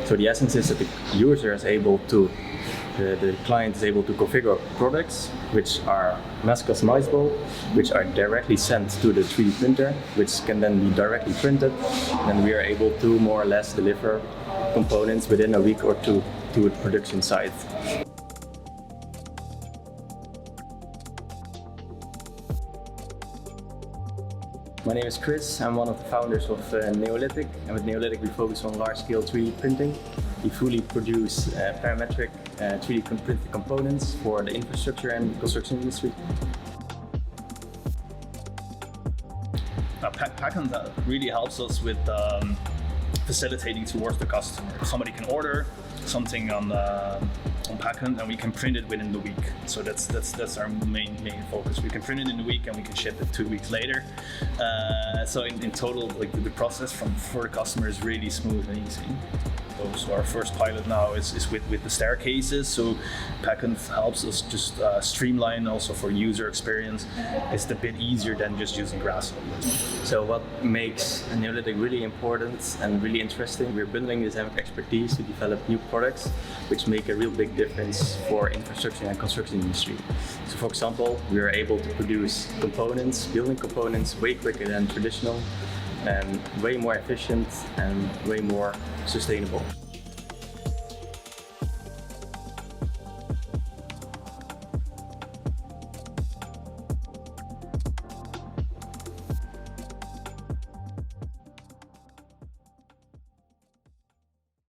So the essence is that the user is able to, the client is able to configure products which are mass customizable, which are directly sent to the 3D printer, which can then be directly printed, and we are able to more or less deliver components within a week or two to a production site. My name is Chris. I'm one of the founders of Neolithic, and with Neolithic we focus on large-scale 3D printing. We fully produce parametric 3D printed components for the infrastructure and construction industry. Packhunt really helps us with facilitating towards the customer. Somebody can order something on Packhunt and we can print it within the week. So that's our main focus. We can print it in the week and we can ship it 2 weeks later. So in total, like the process for the customer is really smooth and easy. So our first pilot now is with the staircases. So Packhunt helps us just streamline also for user experience. It's a bit easier than just using Grasshopper. So what makes Neolithic really important and really interesting, we're bundling this expertise to develop new products which make a real big difference for infrastructure and construction industry. So for example, we are able to produce components, building components way quicker than traditional, and way more efficient and way more sustainable.